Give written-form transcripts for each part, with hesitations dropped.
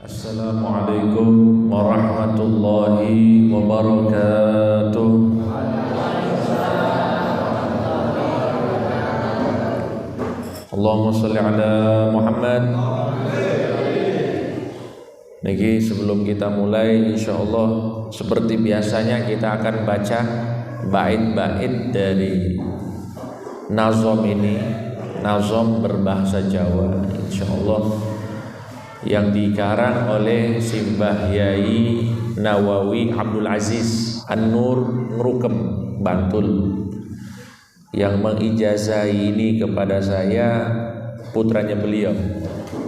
Assalamualaikum warahmatullahi wabarakatuh. Allahumma sholli ala Muhammad. Niki sebelum kita mulai, insyaallah seperti biasanya kita akan baca bait-bait dari nazom ini, nazom berbahasa Jawa, insyaallah, yang dikarang oleh Simbah Yai Nawawi Abdul Aziz An-Nur Ngrukem, Bantul. Yang mengijazahi ini kepada saya putranya beliau,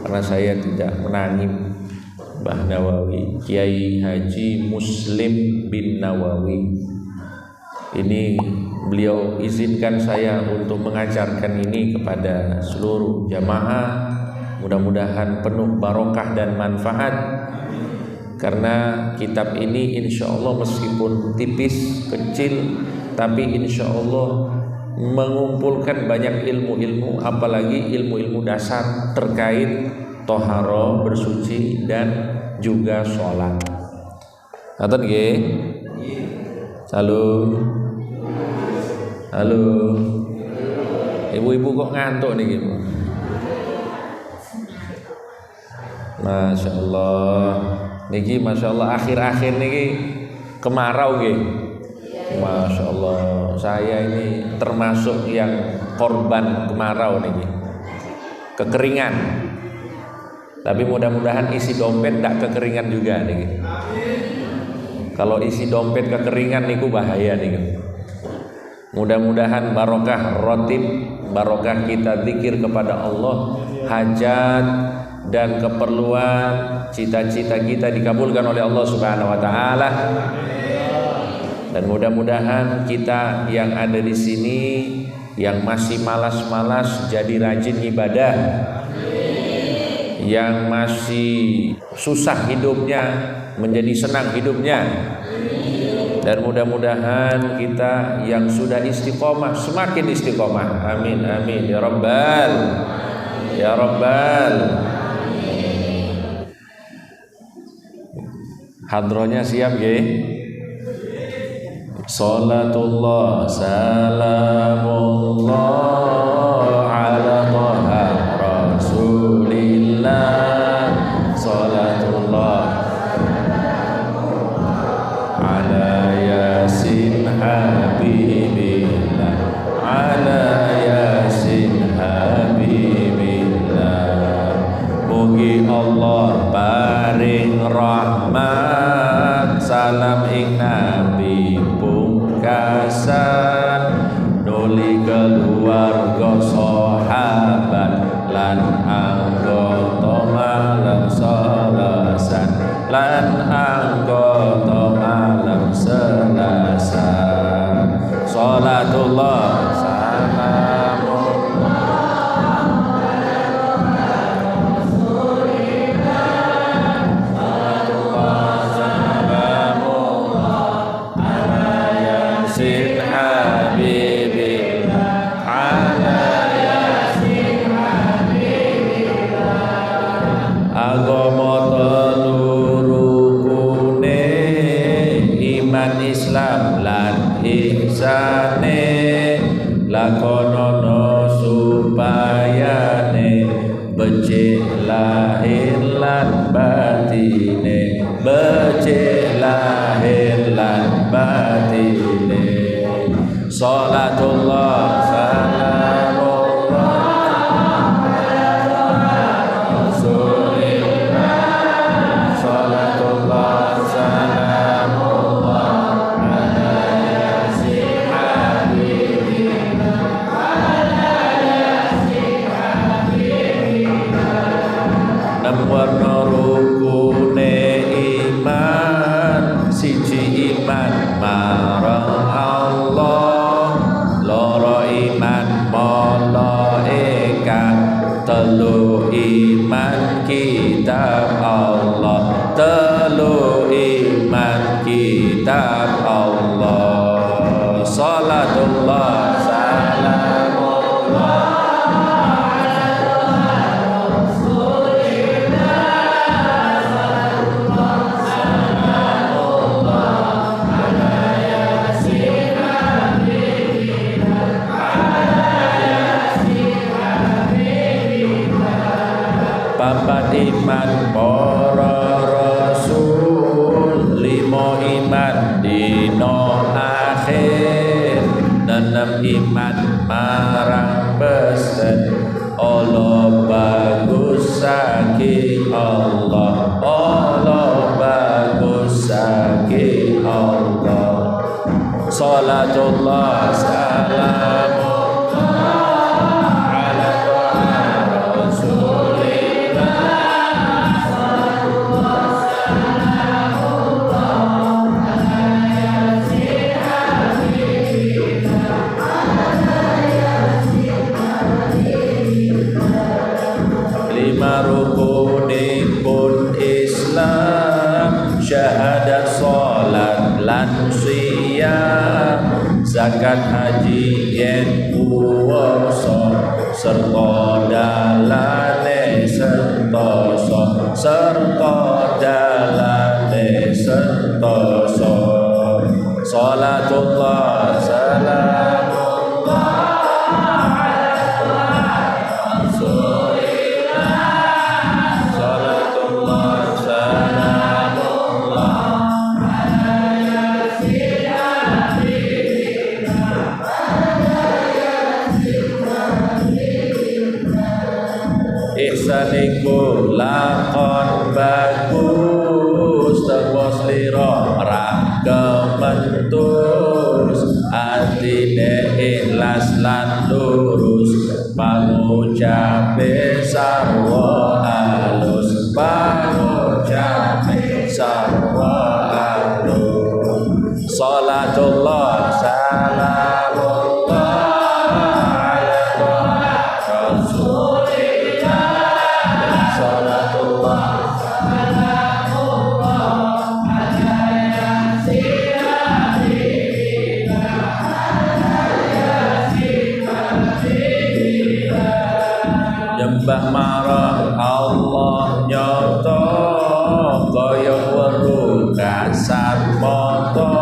karena saya tidak menangi Mbah Nawawi, Kiai Haji Muslim bin Nawawi. Ini beliau izinkan saya untuk mengajarkan ini kepada seluruh jamaah. Mudah-mudahan penuh barokah dan manfaat, karena kitab ini insya Allah meskipun tipis, kecil, tapi insya Allah mengumpulkan banyak ilmu-ilmu, apalagi ilmu-ilmu dasar terkait toharo, bersuci, dan juga sholat. Ngaten nggih? Halo. Halo. Ibu-ibu kok ngantuk niki? Masya Allah, niki Masya Allah akhir-akhir niki kemarau nggih. Masya Allah, saya ini termasuk yang korban kemarau niki, kekeringan. Tapi mudah-mudahan isi dompet tidak kekeringan juga niki. Kalau isi dompet kekeringan niku bahaya niki. Mudah-mudahan barokah rotib, barokah kita zikir kepada Allah, hajat dan keperluan cita-cita kita dikabulkan oleh Allah Subhanahu wa taala. Dan mudah-mudahan kita yang ada di sini yang masih malas-malas jadi rajin ibadah. Yang masih susah hidupnya menjadi senang hidupnya. Dan mudah-mudahan kita yang sudah istiqomah semakin istiqomah. Amin amin ya rabbal ya rabbal. Hadronya siap nggih? Salatullah salamullah ala Taha Rasulillah. Salatullah ala Yasin Habibillah, ala Yasin Habibillah. Mugi Allah paring rahmat, salam ing Nabi pungkasan, nuli keluarga sahabat lan anggota malam salasan, lan anggota malam selasan. Salatullah salamullah Yasin Habibillah, ala Yasin Habibillah. Agama telu rukune, iman Islam lan ihsane, lakonono supayane becik lahir lan batine, becik lahir lan batine. Salatullah salamullah Rasulillah. Salatullah salamullah ala Yasin Habibillah, ala Yasin Habibillah. Warna rukune iman, siji iman marang Allah, loro iman malaikat, telu iman kitab Allah, telu iman kitab Allah. Salatullah salamullah ala Rasulillah. iman para rasul, 5 iman dino akhir, 6 iman marang pesen Allah bagus saking Allah, Allah bagus saking Allah. Salatullah salamullah ala rasulillah. Salatullah salamullah ala yasin habibina, ala yasin habibina. 5 rukunipun Islam, syahadat salat lan siyam, zakat haji yen puasa, serta dalane sentosa, serta dalane sentosa. Salatullah salamullah ala rasulillah. Salatullah salamullah ala yasin habibina, ala yasin habibina. Ihsaniku lakon bagus, tepos lira ra kementus, atine ikhlas lan lurus, pangucape sarwa halus, pangucape sarwa halus. Salatullah salamullah ala rasulillah. Salatullah salamullah ala yasin habibina, ala yasin habibina. Nyembah marang Allah nyoto, kaya weruh kasat mata,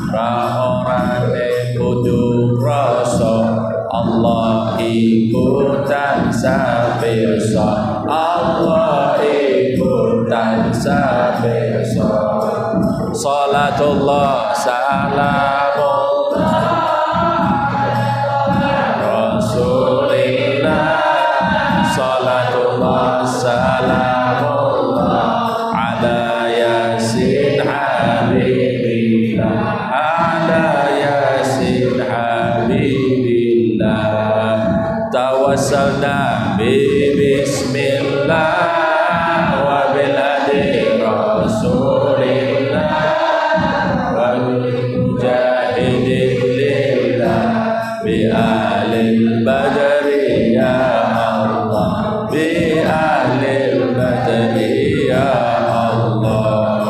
ra orane ujung rasa, Allah iku tansah pirsa, Allah iku tansah pirsa. Salatullah salamullah rasulillah. Salatullah salamullah ala yasin habibina, ala yasin habibillah. Tawassalna bismillah wa bil hadi rasulillah wa mujahidin lillah bi ahlil badri ya Allah, bi ahlil badri ya Allah.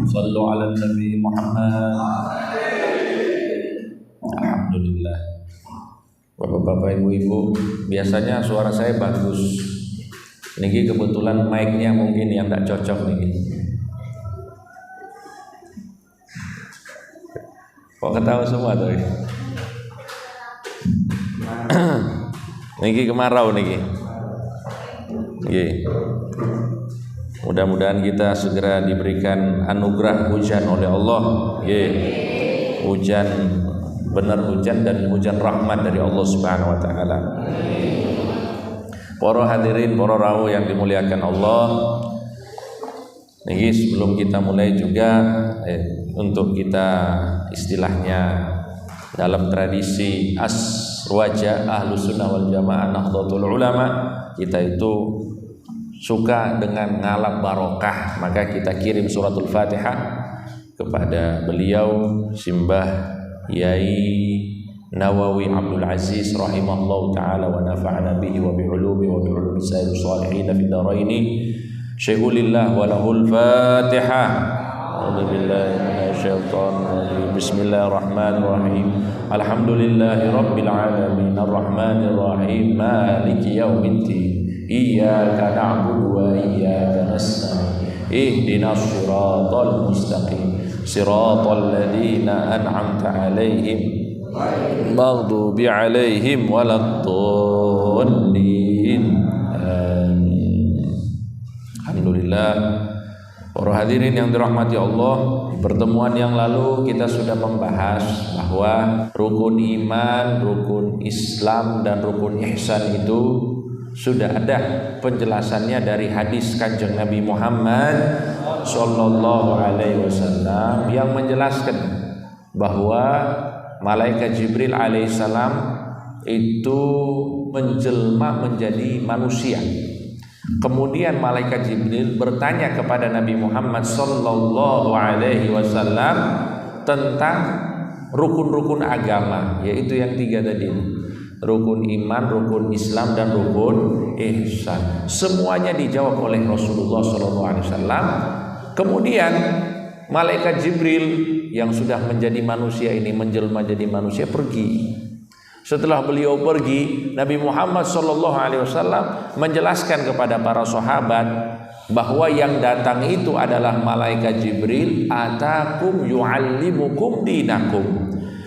Sallu ala Nabi Muhammad. Alhamdulillah. Bapak-bapak, ibu-ibu, biasanya suara saya bagus. Niki kebetulan mic-nya mungkin yang tak cocok nih. Kok ketawa semua tuh? Niki kemarau niki. Nggih. Mudah-mudahan kita segera diberikan anugerah hujan oleh Allah. Nggih. Hujan, benar hujan dan hujan rahmat dari Allah Subhanahu wa taala. Para hadirin, para rawuh yang dimuliakan Allah. Niki sebelum kita mulai juga untuk kita istilahnya dalam tradisi aswaja Ahlus Sunnah wal Jamaah Nahdlatul Ulama, kita itu suka dengan ngalap barokah, maka kita kirim suratul Fatihah kepada beliau Simbah Yai Nawawi Abdul Aziz rahimahullah ta'ala wa nafa'ana bihi wa bi'ulumi wa bi'ulumi sayyid salihin fid dharaini. Syekhulillah wa lahul Fatihah. A'udzu billahi minasyaitonir rajim. Bismillahirrahmanirrahim. Alhamdulillahi rabbil alamin arrahmanir rahim maliki yaumiddin. Iyyaka na'budu wa iyyaka nasta'in. Ihdinas siratal mustaqim. Siratal ladzina an'amta 'alaihim maghdubi 'alaihim waladdallin. Alhamdulillah. Para hadirin yang dirahmati Allah, di pertemuan yang lalu kita sudah membahas bahwa rukun iman, rukun Islam, dan rukun ihsan itu sudah ada penjelasannya dari hadis Kanjeng Nabi Muhammad sallallahu alaihi wasallam yang menjelaskan bahwa malaikat Jibril alaihissalam itu menjelma menjadi manusia. Kemudian malaikat Jibril bertanya kepada Nabi Muhammad sallallahu alaihi wasallam tentang rukun-rukun agama, yaitu yang 3 tadi. Rukun iman, rukun Islam, dan rukun ihsan. Semuanya dijawab oleh Rasulullah sallallahu alaihi wasallam. Kemudian malaikat Jibril yang sudah menjadi manusia ini menjelma jadi manusia pergi. Setelah beliau pergi, Nabi Muhammad SAW menjelaskan kepada para sahabat bahwa yang datang itu adalah malaikat Jibril, atakum yu'allimukum dinakum.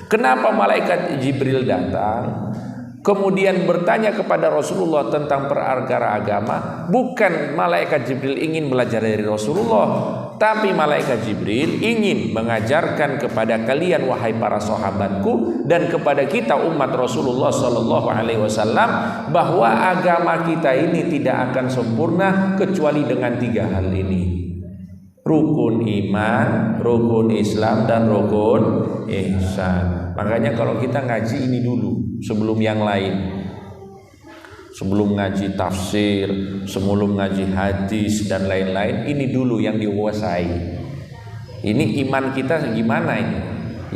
Kenapa malaikat Jibril datang? Kemudian bertanya kepada Rasulullah tentang perkara agama. Bukan malaikat Jibril ingin belajar dari Rasulullah, tapi malaikat Jibril ingin mengajarkan kepada kalian wahai para sahabatku dan kepada kita umat Rasulullah sallallahu alaihi wasallam bahwa agama kita ini tidak akan sempurna kecuali dengan 3 hal ini. Rukun iman, rukun Islam, dan rukun ihsan. Makanya kalau kita ngaji ini dulu sebelum yang lain. Sebelum ngaji tafsir, sebelum ngaji hadis dan lain-lain, ini dulu yang dikuasai. Ini iman kita gimana ini?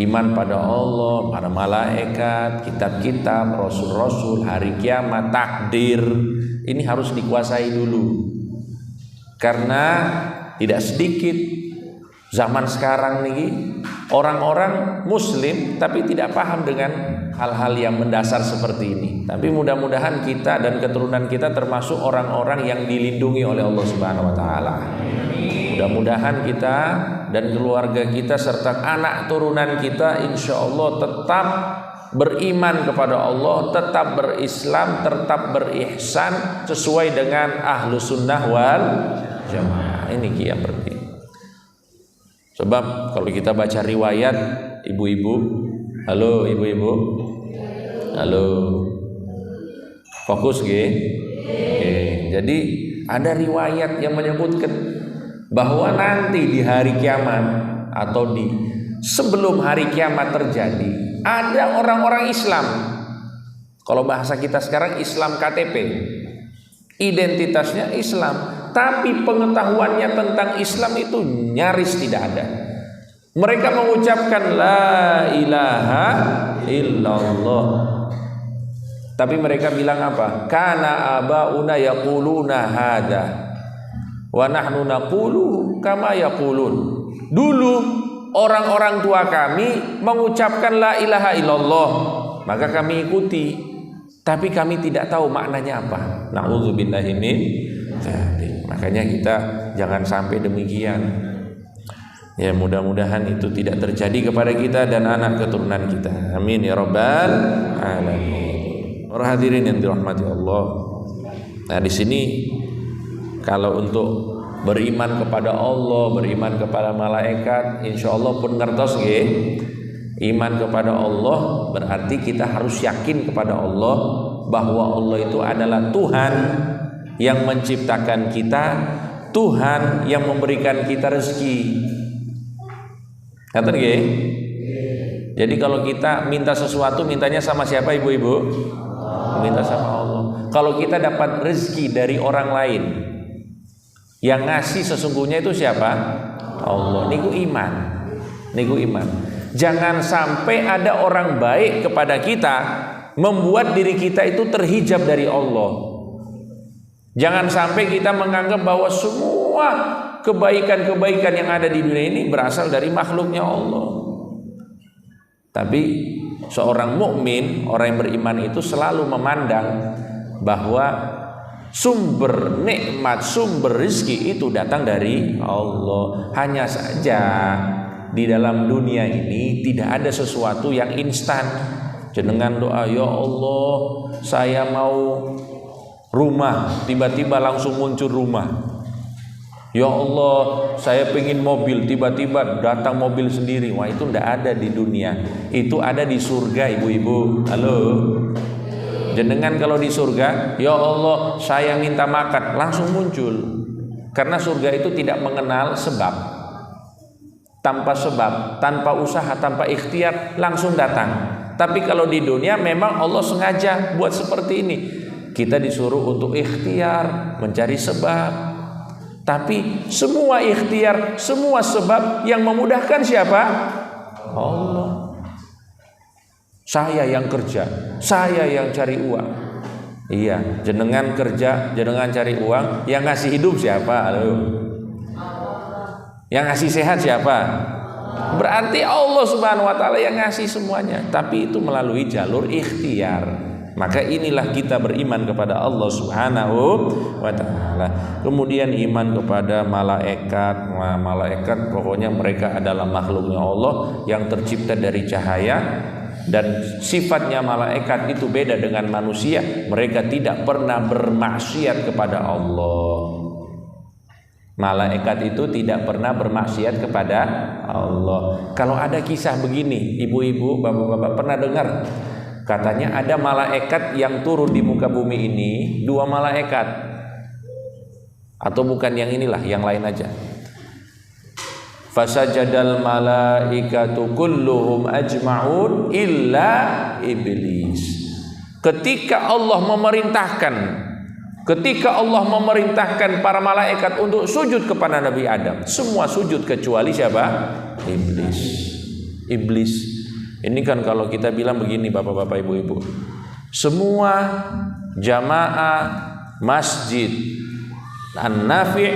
Iman pada Allah, pada malaikat, kitab-kitab, rasul-rasul, hari kiamat, takdir. Ini harus dikuasai dulu. Karena tidak sedikit zaman sekarang nih orang-orang muslim tapi tidak paham dengan hal-hal yang mendasar seperti ini. Tapi mudah-mudahan kita dan keturunan kita termasuk orang-orang yang dilindungi oleh Allah Subhanahu wa taala. Mudah-mudahan kita dan keluarga kita serta anak turunan kita insya Allah tetap beriman kepada Allah, tetap berislam, tetap berihsan sesuai dengan ahlu sunnah wal jamaah. Ini yang penting. Sebab kalau kita baca riwayat ibu-ibu, halo ibu-ibu, halo, fokus ge. Jadi ada riwayat yang menyebutkan bahwa nanti di hari kiamat atau di sebelum hari kiamat terjadi ada orang-orang Islam. Kalau bahasa kita sekarang Islam KTP, identitasnya Islam. Tapi pengetahuannya tentang Islam itu nyaris tidak ada. Mereka mengucapkan la ilaha illallah. Tapi mereka bilang apa? Kana abauna yaquluna hada wa nahnu naqulu kama yaqulun. Dulu orang-orang tua kami mengucapkan la ilaha illallah, maka kami ikuti. Tapi kami tidak tahu maknanya apa. Na'udzubillahi min dzalik. Makanya kita jangan sampai demikian. Ya mudah-mudahan itu tidak terjadi kepada kita dan anak keturunan kita. Amin ya rabbal alamin. Para hadirin yang dirahmati Allah. Nah di sini kalau untuk beriman kepada Allah, beriman kepada malaikat, insya Allah pun ngertos nggih. Iman kepada Allah berarti kita harus yakin kepada Allah bahwa Allah itu adalah Tuhan yang menciptakan kita, Tuhan yang memberikan kita rezeki. Ngaten nggih? Jadi kalau kita minta sesuatu, mintanya sama siapa ibu-ibu? Minta sama Allah. Kalau kita dapat rezeki dari orang lain, yang ngasih sesungguhnya itu siapa? Allah. Niku iman. Niku iman. Jangan sampai ada orang baik kepada kita membuat diri kita itu terhijab dari Allah. Jangan sampai kita menganggap bahwa semua kebaikan-kebaikan yang ada di dunia ini berasal dari makhluknya Allah. Tapi seorang mukmin, orang yang beriman itu selalu memandang bahwa sumber nikmat, sumber rezeki itu datang dari Allah. Hanya saja di dalam dunia ini tidak ada sesuatu yang instan. Jenengan doa, ya Allah, saya mau rumah, tiba-tiba langsung muncul rumah. Ya Allah, saya pengen mobil, tiba-tiba datang mobil sendiri. Wah, itu tidak ada di dunia. Itu ada di surga, ibu-ibu. Halo. Jenengan kalau di surga, ya Allah, saya minta makan, langsung muncul. Karena surga itu tidak mengenal sebab. Tanpa sebab, tanpa usaha, tanpa ikhtiar, langsung datang. Tapi kalau di dunia memang Allah sengaja buat seperti ini. Kita disuruh untuk ikhtiar, mencari sebab. Tapi semua ikhtiar, semua sebab yang memudahkan siapa? Allah. Saya yang kerja, saya yang cari uang. Iya, jenengan kerja, jenengan cari uang, yang ngasih hidup siapa? Halo. Yang ngasih sehat siapa? Berarti Allah Subhanahu wa taala yang ngasih semuanya, tapi itu melalui jalur ikhtiar. Maka inilah kita beriman kepada Allah Subhanahu wa taala. Kemudian iman kepada malaikat. Nah, malaikat pokoknya mereka adalah makhluknya Allah yang tercipta dari cahaya, dan sifatnya malaikat itu beda dengan manusia. Mereka tidak pernah bermaksiat kepada Allah. Malaikat itu tidak pernah bermaksiat kepada Allah. Kalau ada kisah begini, ibu-ibu, bapak-bapak pernah dengar? Katanya ada malaikat yang turun di muka bumi ini, 2 malaikat. Atau bukan yang inilah, yang lain aja. Fasajadal malaikatu kulluhum ajma'un illa iblis. Ketika Allah memerintahkan para malaikat untuk sujud kepada Nabi Adam, semua sujud kecuali siapa? Iblis. Iblis. Ini kan kalau kita bilang begini, bapak-bapak, ibu-ibu, semua jamaah masjid An-Nafi'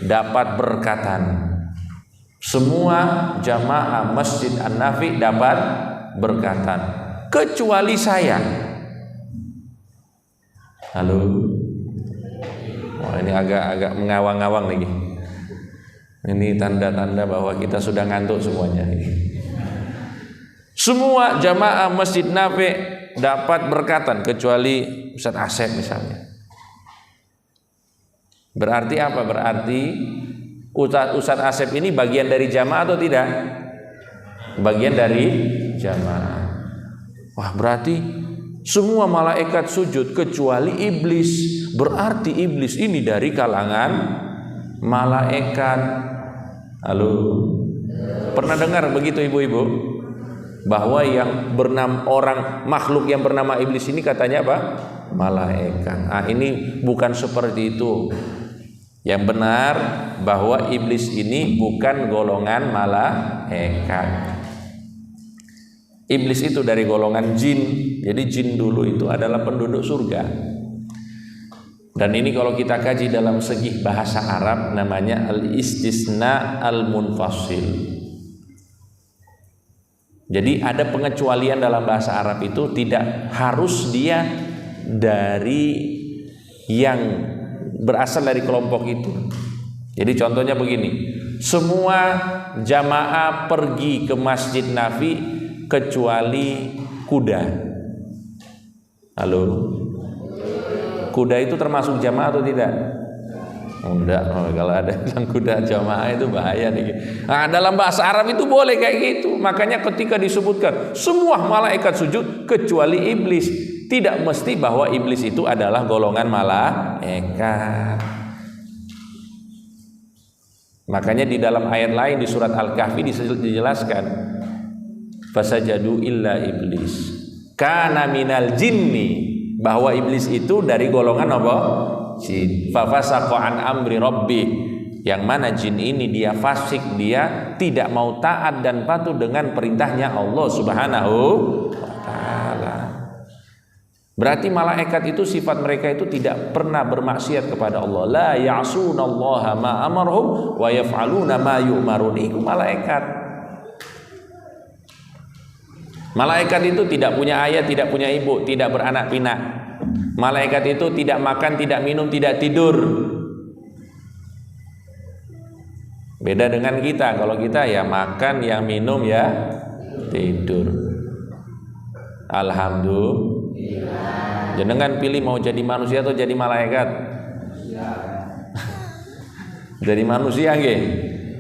dapat berkatan. Semua jamaah masjid An-Nafi' dapat berkatan, kecuali saya. Halo. Wah, ini agak mengawang-awang lagi. Ini tanda-tanda bahwa kita sudah ngantuk semuanya. Semua jamaah masjid Nafi' dapat berkatan kecuali Ustaz Asep misalnya. Berarti apa? Berarti Ustaz Asep ini bagian dari jamaah atau tidak? Bagian dari jamaah. Wah, berarti semua malaikat sujud kecuali iblis. Berarti iblis ini dari kalangan malaikat. Halo. Pernah dengar begitu ibu-ibu? Bahwa yang orang makhluk yang bernama iblis ini katanya apa? Malaikat. Ah, ini bukan seperti itu. Yang benar bahwa iblis ini bukan golongan malaikat. Iblis itu dari golongan jin. Jadi jin dulu itu adalah penduduk surga. Dan ini kalau kita kaji dalam segi bahasa Arab namanya al-istisna al-munfasil. Jadi ada pengecualian dalam bahasa Arab itu tidak harus dia dari yang berasal dari kelompok itu. Jadi contohnya begini, semua jamaah pergi ke Masjid Nafi kecuali kuda. Halo, kuda itu termasuk jamaah atau tidak? Enggak, kalau ada yang kuda jamaah itu bahaya nih. Nah, dalam bahasa Arab itu boleh kayak gitu. Makanya ketika disebutkan semua malaikat sujud kecuali iblis, tidak mesti bahwa iblis itu adalah golongan malaikat. Makanya di dalam ayat lain di surat Al-Kahfi dijelaskan, fasajadu illa iblis kana minal jinni, bahwa iblis itu dari golongan apa? Jin. Fafasaqa an amri rabbi, yang mana jin ini dia fasik, dia tidak mau taat dan patuh dengan perintahnya Allah Subhanahu wa taala. Berarti malaikat itu sifat mereka itu tidak pernah bermaksiat kepada Allah. La ya'sunallaha ma amarhum wa yaf'aluna ma yu'marun. Itu malaikat. Malaikat itu tidak punya ayah, tidak punya ibu, tidak beranak pinak. Malaikat itu tidak makan, tidak minum, tidak tidur. Beda dengan kita. Kalau kita ya makan, ya minum, ya tidur. Alhamdulillah. Jenengan pilih mau jadi manusia atau jadi malaikat? Jadi manusia nggih.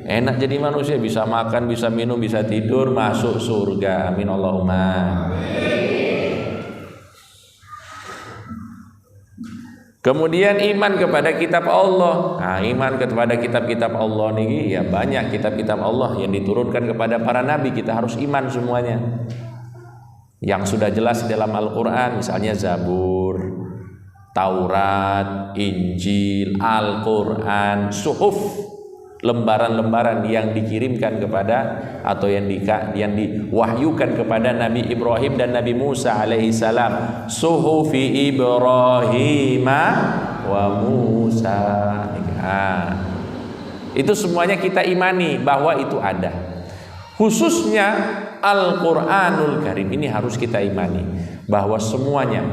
Enak jadi manusia, bisa makan, bisa minum, bisa tidur, masuk surga. Amin Allahumma. Kemudian iman kepada kitab Allah. Nah, iman kepada kitab-kitab Allah nih, ya banyak kitab-kitab Allah yang diturunkan kepada para nabi, kita harus iman semuanya. Yang sudah jelas dalam Al-Qur'an, misalnya Zabur, Taurat, Injil, Al-Qur'an, suhuf, lembaran-lembaran yang dikirimkan kepada atau yang diwahyukan kepada Nabi Ibrahim dan Nabi Musa alaihi salam. Suhufi Ibrahim wa Musa. Itu semuanya kita imani bahwa itu ada. Khususnya Al-Qur'anul Karim ini harus kita imani bahwa semuanya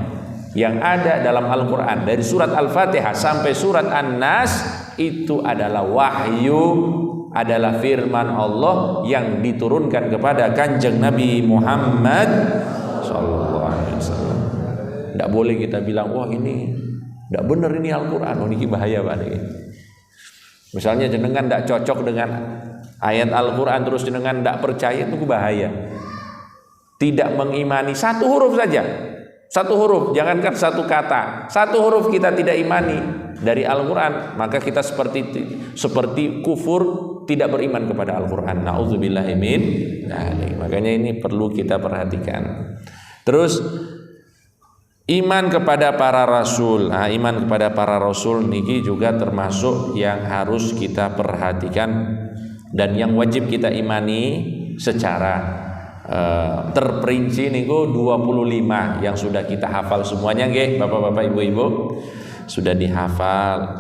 yang ada dalam Al-Qur'an dari surat Al-Fatihah sampai surat An-Nas itu adalah wahyu, adalah firman Allah yang diturunkan kepada Kanjeng Nabi Muhammad sallallahu alaihi wasallam. Tidak boleh kita bilang wah ini tidak benar ini Al-Qur'an, oh ini bahaya banget. Misalnya jenengan tidak cocok dengan ayat Al-Qur'an terus jenengan tidak percaya, itu bahaya. Tidak mengimani satu huruf saja. Satu huruf, jangankan satu kata, satu huruf kita tidak imani dari Al-Quran, maka kita seperti kufur, tidak beriman kepada Al-Quran. Na'udzubillahi min dzalik. Makanya ini perlu kita perhatikan. Terus iman kepada para rasul. Nah, iman kepada para rasul niki juga termasuk yang harus kita perhatikan dan yang wajib kita imani secara terperinci niku 25 yang sudah kita hafal semuanya nggih, Bapak-bapak, Ibu-ibu, sudah dihafal.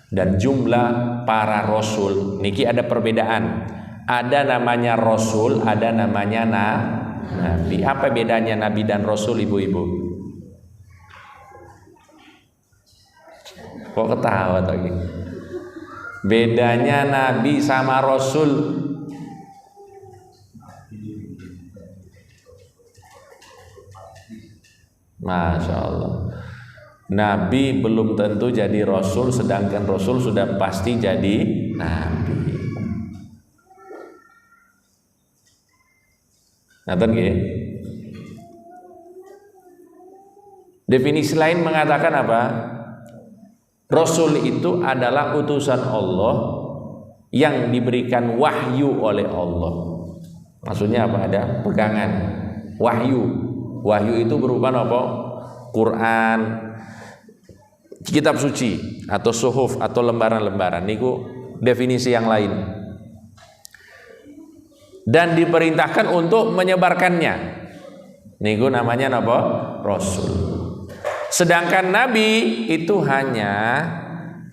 Dan jumlah para rasul niki ada perbedaan. Ada namanya rasul, ada namanya nabi. Apa bedanya nabi dan rasul, Ibu-ibu? Kok ketawa lagi? Bedanya nabi sama rasul. Masya Allah. Nabi belum tentu jadi rasul, sedangkan rasul sudah pasti jadi nabi. Ngerti nggih? Definisi lain mengatakan apa? Rasul itu adalah utusan Allah yang diberikan wahyu oleh Allah. Maksudnya apa? Ada pegangan wahyu. Wahyu itu berupa apa? Quran, kitab suci atau suhuf atau lembaran-lembaran. Niku definisi yang lain. Dan diperintahkan untuk menyebarkannya. Niku namanya apa? Rasul. Sedangkan nabi itu hanya,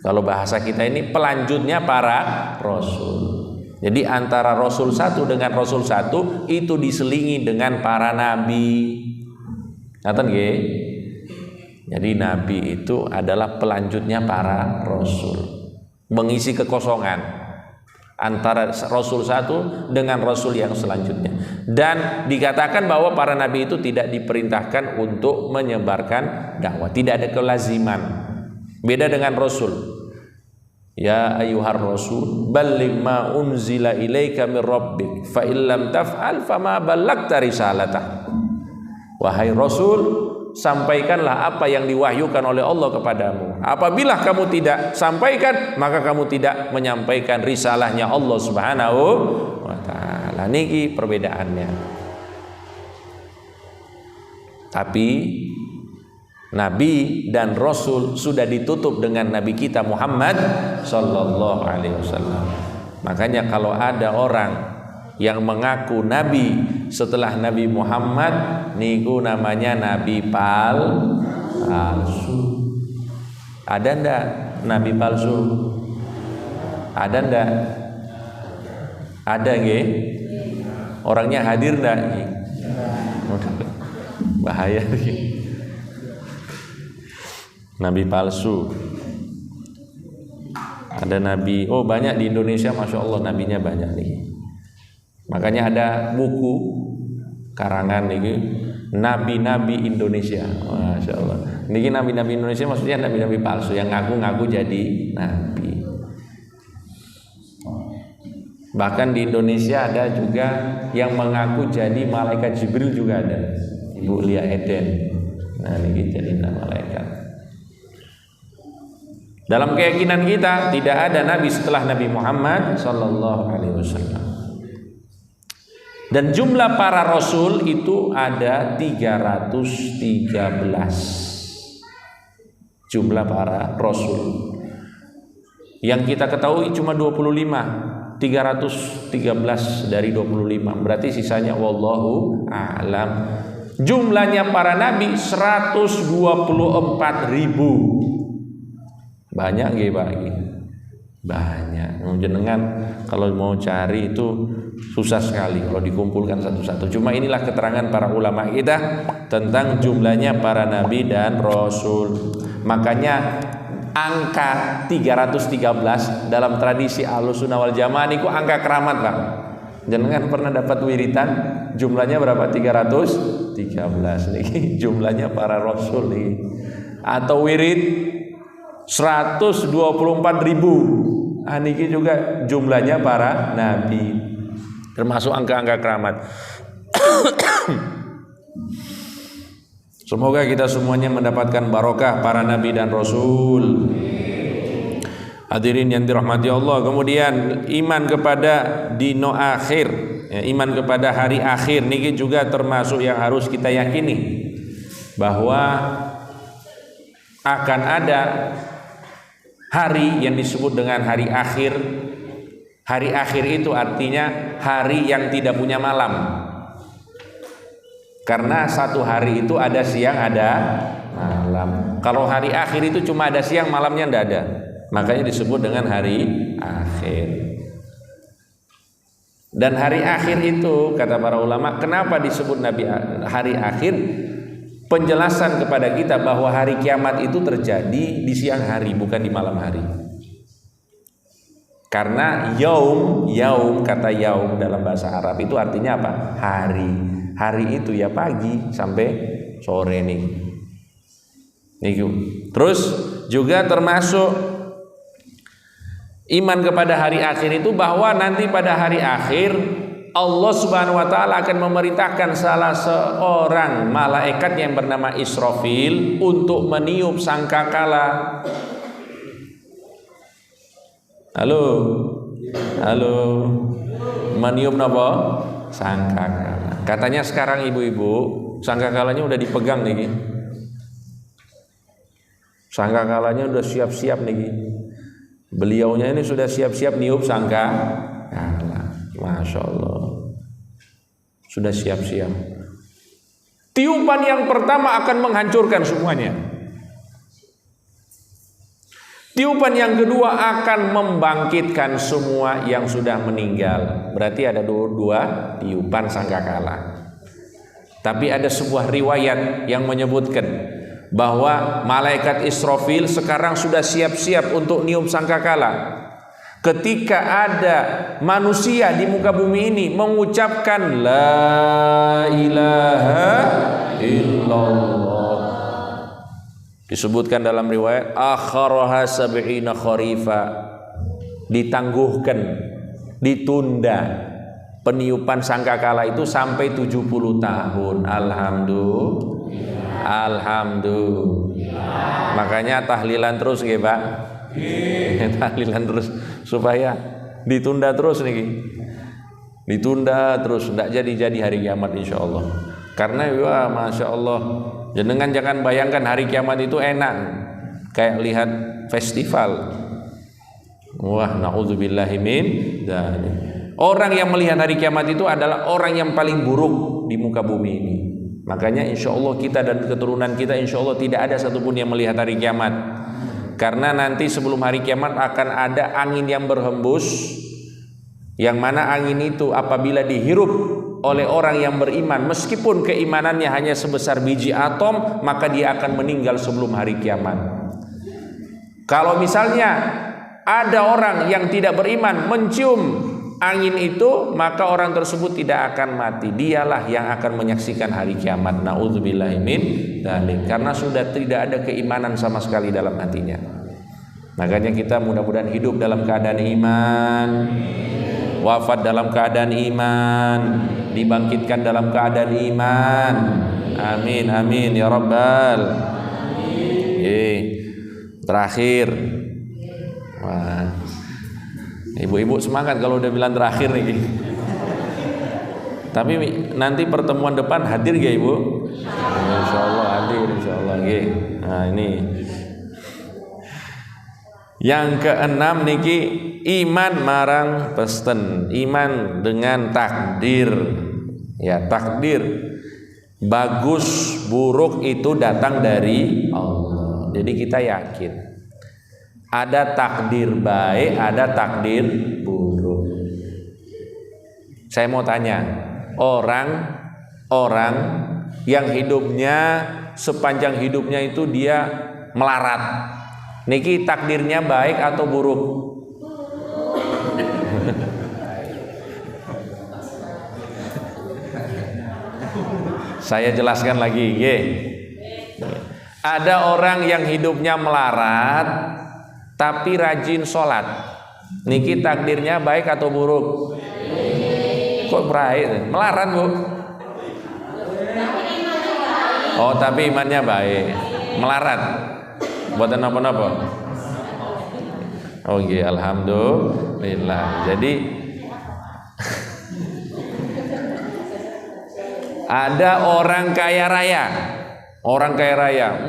kalau bahasa kita ini, pelanjutnya para rasul. Jadi antara rasul satu dengan rasul satu itu diselingi dengan para nabi. Ngerti nggih? Jadi nabi itu adalah pelanjutnya para rasul, mengisi kekosongan antara rasul satu dengan rasul yang selanjutnya. Dan dikatakan bahwa para nabi itu tidak diperintahkan untuk menyebarkan dakwah, tidak ada kelaziman. Beda dengan rasul. Ya ayyuhar rasul balligh ma unzila ilaika mir rabbik fa illam taf'al fama ballagta risalatah. Wahai Rasul, sampaikanlah apa yang diwahyukan oleh Allah kepadamu. Apabila kamu tidak sampaikan, maka kamu tidak menyampaikan risalahnya Allah Subhanahu wa ta'ala. Niki perbedaannya. Tapi Nabi dan Rasul sudah ditutup dengan Nabi kita Muhammad sallallahu alaihi wasallam. Makanya kalau ada orang yang mengaku nabi setelah Nabi Muhammad, niku namanya nabi palsu. Ada ndak nabi palsu? Ada ndak? Ada nggih? Orangnya hadir ndak? Bahaya nih. Nabi palsu. Ada nabi, oh banyak di Indonesia, Masya Allah nabinya banyak nih. Makanya ada buku karangan nih, Nabi-Nabi Indonesia. Masya Allah. Ini nabi-nabi Indonesia maksudnya nabi-nabi palsu yang ngaku-ngaku jadi nabi. Bahkan di Indonesia ada juga yang mengaku jadi malaikat Jibril juga ada. Ibu Lia Eden. Nah, ini jadi malaikat. Dalam keyakinan kita tidak ada nabi setelah Nabi Muhammad sallallahu alaihi wasallam. Dan jumlah para rasul itu ada 313. Jumlah para rasul. Yang kita ketahui cuma 25. 313 dari 25. Berarti sisanya wallahu a'lam. Jumlahnya para nabi 124.000. Banyak nggih Pak? Banyak. Jenengan kalau mau cari itu susah sekali kalau dikumpulkan satu-satu. Cuma inilah keterangan para ulama kita tentang jumlahnya para nabi dan rasul. Makanya angka 313 dalam tradisi Ahlussunnah wal Jamaah niku angka keramat, Pak. Jenengan pernah dapat wiritan jumlahnya berapa? 313 niki jumlahnya para rasul nih. Atau wirid 124.000. Niki juga jumlahnya para nabi. Termasuk angka-angka keramat. Semoga kita semuanya mendapatkan barokah para nabi dan rasul. Hadirin yang dirahmati Allah. Kemudian iman kepada dino akhir, ya, iman kepada hari akhir niki juga termasuk yang harus kita yakini bahwa akan ada hari yang disebut dengan hari akhir. Hari akhir itu artinya hari yang tidak punya malam. Karena satu hari itu ada siang ada malam. Kalau hari akhir itu cuma ada siang, malamnya tidak ada. Makanya disebut dengan hari akhir. Dan hari akhir itu kata para ulama, kenapa disebut Nabi hari akhir? Penjelasan kepada kita bahwa hari kiamat itu terjadi di siang hari, bukan di malam hari. Karena yaum kata yaum dalam bahasa Arab itu artinya apa? Hari. Hari itu ya pagi sampai sore nih. Terus juga termasuk iman kepada hari akhir itu bahwa nanti pada hari akhir Allah Subhanahu wa taala akan memerintahkan salah seorang malaikat yang bernama Israfil untuk meniup sangkakala. Halo. Meniup napa? Sangkakala. Katanya sekarang ibu-ibu sangkakalanya udah dipegang nih. Sangkakalanya udah siap-siap nih. Beliaunya ini sudah siap-siap niup sangkakala. Masya Allah. Sudah siap-siap. Tiupan yang pertama akan menghancurkan semuanya. Tiupan yang kedua akan membangkitkan semua yang sudah meninggal. Berarti ada dua tiupan sangkakala. Tapi ada sebuah riwayat yang menyebutkan bahwa malaikat Israfil sekarang sudah siap-siap untuk niup sangkakala. Ketika ada manusia di muka bumi ini mengucapkan la ilaha illallah. Disebutkan dalam riwayat akharaha sab'ina kharifa, ditangguhkan, ditunda peniupan sangkakala itu sampai 70 tahun. Alhamdulillah. Makanya tahlilan terus nggih, Pak. Tahlilan terus supaya ditunda terus nih. Ditunda terus enggak jadi hari kiamat insyaallah. Karena wah Masya Allah, jenengan jangan bayangkan hari kiamat itu enak kayak lihat festival. Wah, na'udzubillahi min dzalik. Orang yang melihat hari kiamat itu adalah orang yang paling buruk di muka bumi ini. Makanya insya Allah kita dan keturunan kita insya Allah tidak ada satupun yang melihat hari kiamat. Karena nanti sebelum hari kiamat akan ada angin yang berhembus, yang mana angin itu apabila dihirup oleh orang yang beriman, meskipun keimanannya hanya sebesar biji atom, maka dia akan meninggal sebelum hari kiamat. Kalau misalnya ada orang yang tidak beriman mencium angin itu, maka orang tersebut tidak akan mati. Dialah yang akan menyaksikan hari kiamat. Na'udzubillahi min dzalik. Karena sudah tidak ada keimanan sama sekali dalam hatinya. Makanya kita mudah-mudahan hidup dalam keadaan iman, wafat dalam keadaan iman, dibangkitkan dalam keadaan iman. Amin amin ya rabbal. Terakhir. Wah. Ibu-ibu semangat kalau udah bilang terakhir nih. Tapi nanti pertemuan depan hadir gak Ibu? Insyaallah hadir insyaallah nggih. Nah ini yang keenam niki, iman marang pesten, iman dengan takdir. Ya, takdir bagus buruk itu datang dari Allah. Jadi kita yakin ada takdir baik, ada takdir buruk. Saya mau tanya, orang yang hidupnya sepanjang hidupnya itu dia melarat, niki takdirnya baik atau buruk? Saya jelaskan lagi, ye. Ada orang yang hidupnya melarat tapi rajin sholat, niki takdirnya baik atau buruk? Kok baik? Melarat Bu? Oh tapi imannya baik. Melarat buatan apa-apa? Oh iya, alhamdulillah. Jadi ada orang kaya raya,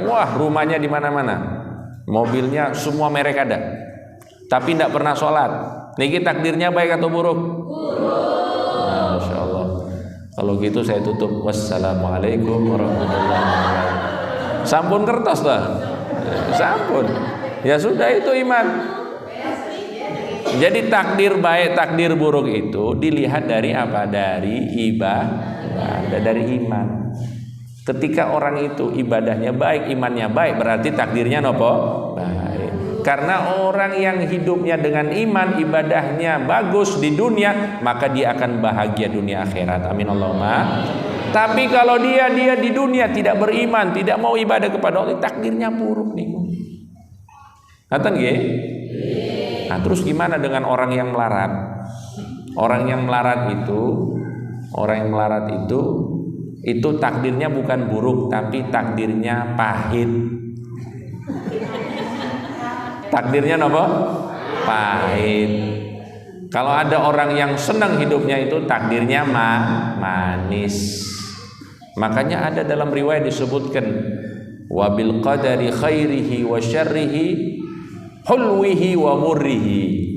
wah rumahnya di mana-mana, mobilnya semua merek ada, tapi tidak pernah sholat. Niki takdirnya baik atau buruk? Masya Allah. Kalau gitu saya tutup. Wassalamualaikum warahmatullahi wabarakatuh. Sampun kertas lah. Sampun. Ya sudah, itu iman. Jadi takdir baik, takdir buruk itu dilihat dari apa? Dari ibadah, dari iman. Ketika orang itu ibadahnya baik, imannya baik, berarti takdirnya nopo? Baik. Karena orang yang hidupnya dengan iman, ibadahnya bagus di dunia, maka dia akan bahagia dunia akhirat. Amin Allahumma. Tapi kalau dia di dunia tidak beriman, tidak mau ibadah kepada Allah, takdirnya buruk nih. Ngaten nggih? Nah, terus gimana dengan orang yang melarat? Orang yang melarat itu takdirnya bukan buruk, tapi takdirnya pahit. Takdirnya apa? Pahit. Kalau ada orang yang senang hidupnya itu takdirnya manis. Makanya ada dalam riwayat disebutkan wabil qadari khairihi wa syarrihi hulwihi wa murrihi.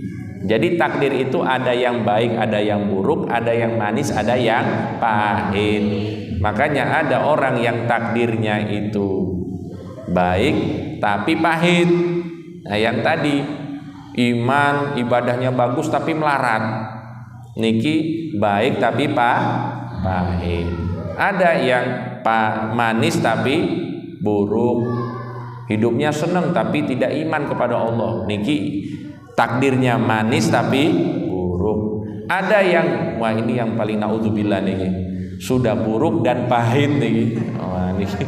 Jadi takdir itu ada yang baik, ada yang buruk, ada yang manis, ada yang pahit. Makanya ada orang yang takdirnya itu baik tapi pahit. Nah yang tadi iman ibadahnya bagus tapi melarat, niki baik tapi pahit. Ada yang manis tapi buruk, hidupnya senang tapi tidak iman kepada Allah, niki takdirnya manis tapi buruk. Ada yang wah ini yang paling naudzubillah niki, sudah buruk dan pahit niki. Wah niki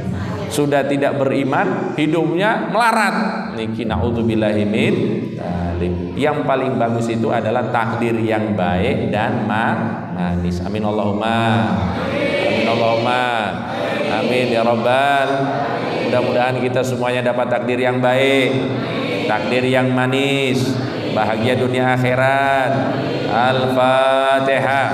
sudah tidak beriman, hidupnya melarat, niki naudzubillahi min dzalik. Yang paling bagus itu adalah takdir yang baik dan manis. Amin Allahumma. Amin Allahumma. Amin ya rabbal. Mudah-mudahan kita semuanya dapat takdir yang baik, takdir yang manis, bahagia dunia akhirat. Al-Fatihah.